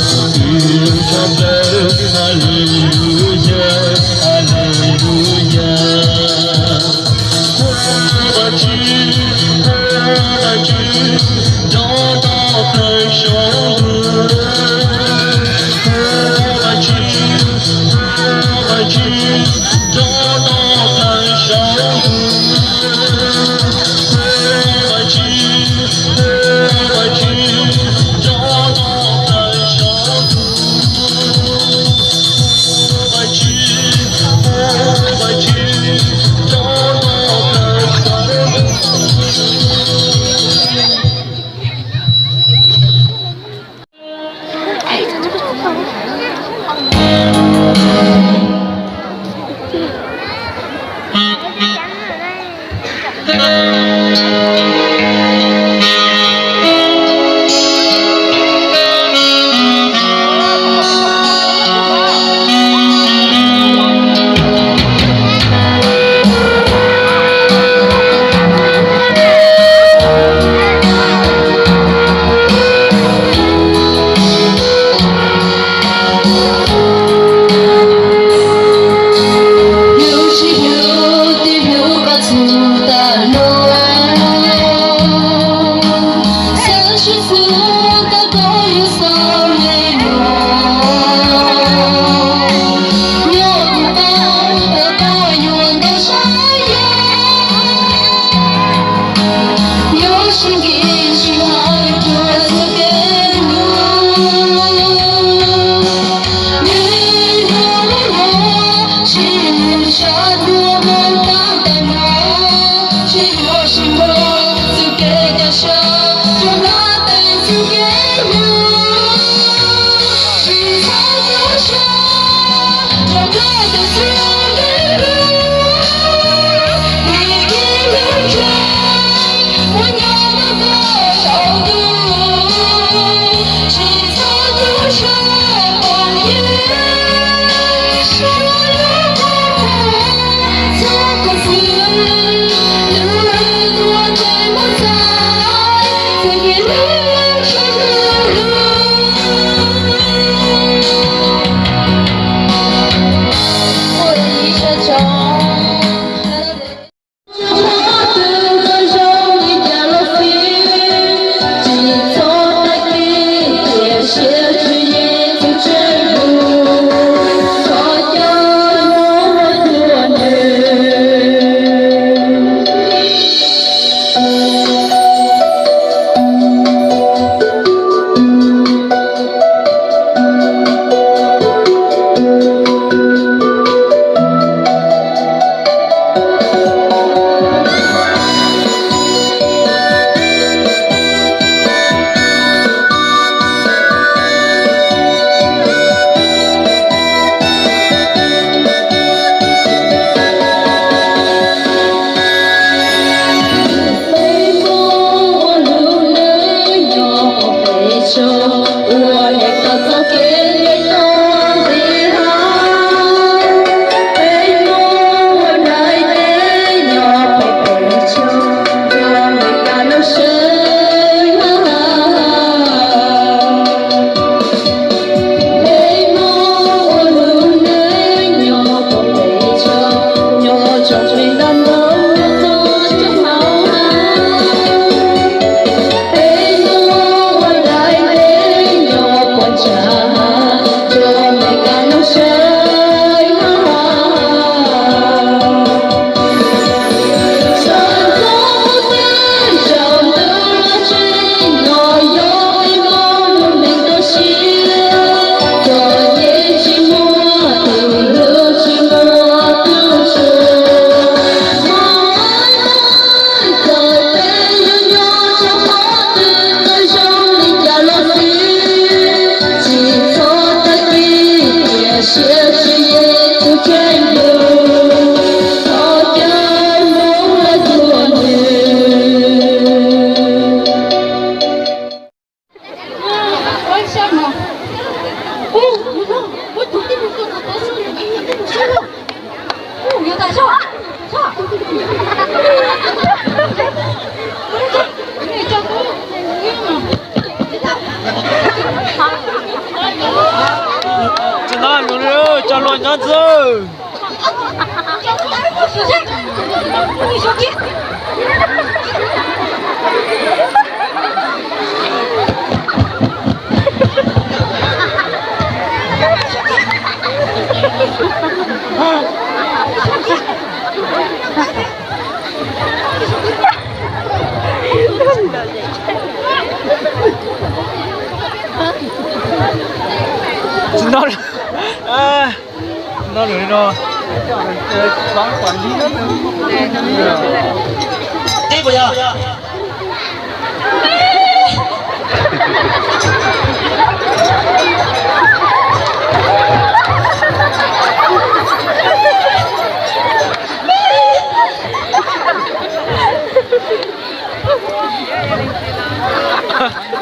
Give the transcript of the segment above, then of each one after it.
เ要乱样子。闹了，哎，闹了呢，管管理的，这不要。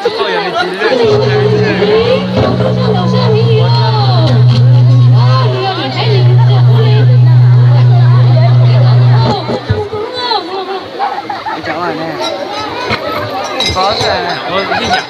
好有的机会。có rồi đi nhặt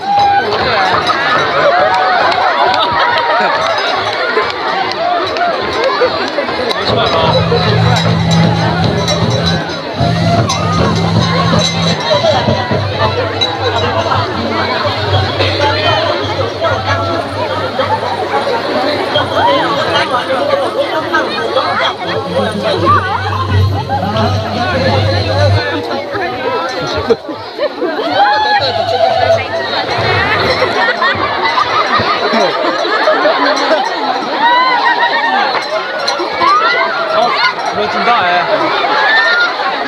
Rồi chúng ta ấy,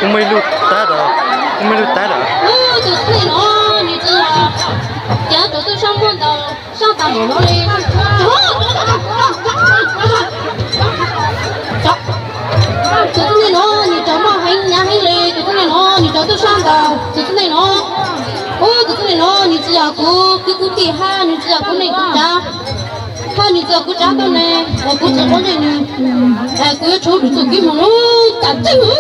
không mấy lúc té đó, không mấy lúc té đó. Từ này nó như thế là, giờ tụi tôi xong buôn đầu, xong tao đổ nó đi. Tụi này nó như cháu mà hành nhà hành lệ, tụi này nó như cháu tôi xong đầu, tụi này nó, tụi này nó như thế là cứ kỳ ha như thế là cô này cũng cha. Hai người giờ cứ trả tao nè, cứ trả con này nè, cứ cho được cái mà nó chặt chứ.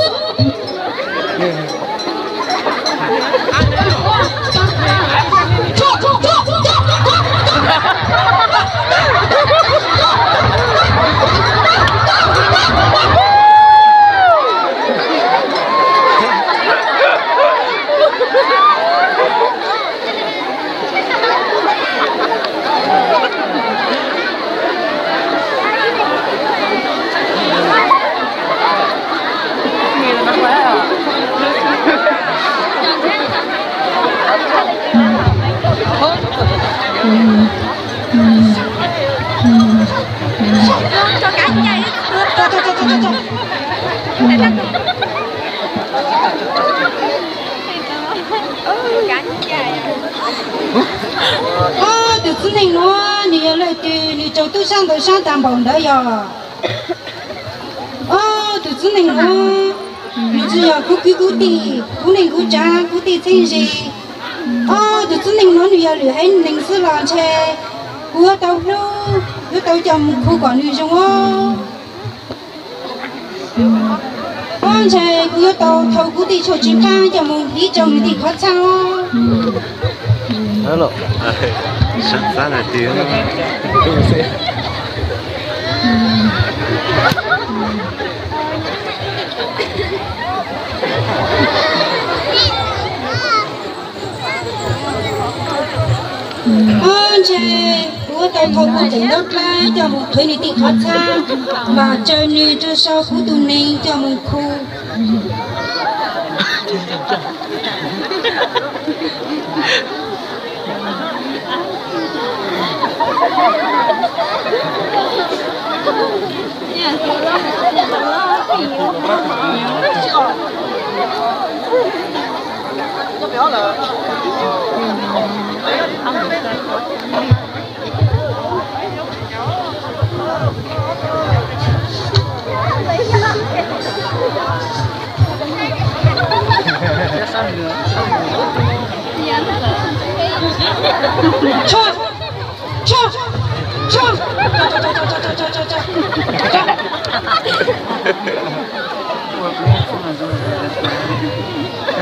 Từ cái này nó nhiều lại từ nhiều chỗ tôi sang tạm bồng đó giờ từ cái này nó nhiều giờ cứ đi cứ này cứ cha cứ đi thế gì từ cái này nó nhiều lửa hay mình sẽ làm che cứ tao chồng khu quản lý trong che cứ tao thâu cứ đi cho chính ca cho mình đi chồng đi khó sao Hello. Sắp ra là tiếng. Chị, bữa tao thâu của tỉnh đất ra cho một thuê này thì khó xa mà chơi như cho sau khu tù này cho một khu.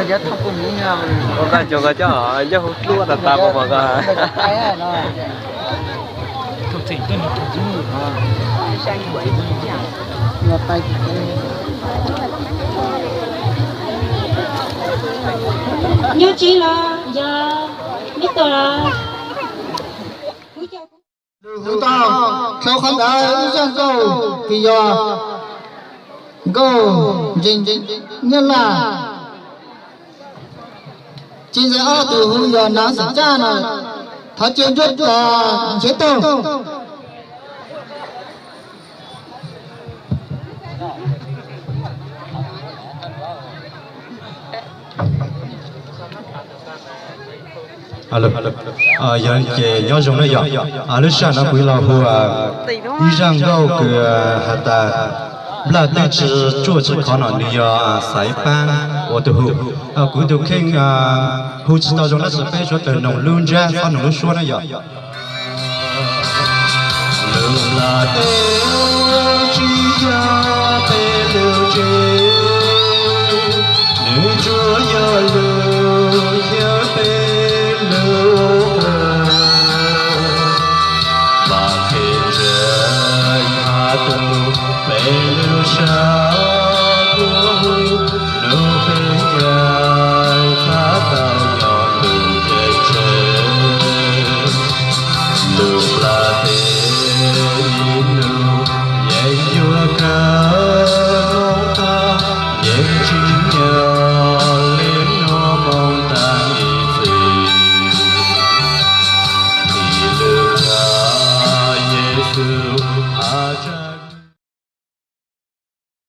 Dia tak punya. Orang jaga aja hut lu ada tahu apa? thỉnh tôi được thỉnh chứ Vừa tay nhớ chi là giờ biết tôi là Hữu tao theo khán giả dân câu thì giờ câu chính nhân là chính giữa từ hữu giờ nó sẽ ra này thật chuyện rất là chế tông alo giờ về nhớ dùng nó giờ lúc sáng nó quý là hồ đi rằng đâu cứ hạt ta là tên chữ chúa chỉ có nó đi sải ban ở từ hồ cũng được khen hồ chỉ tao dùng nó sẽ phải cho từ nông luôn ra sau nông luôn xuống nó giờ là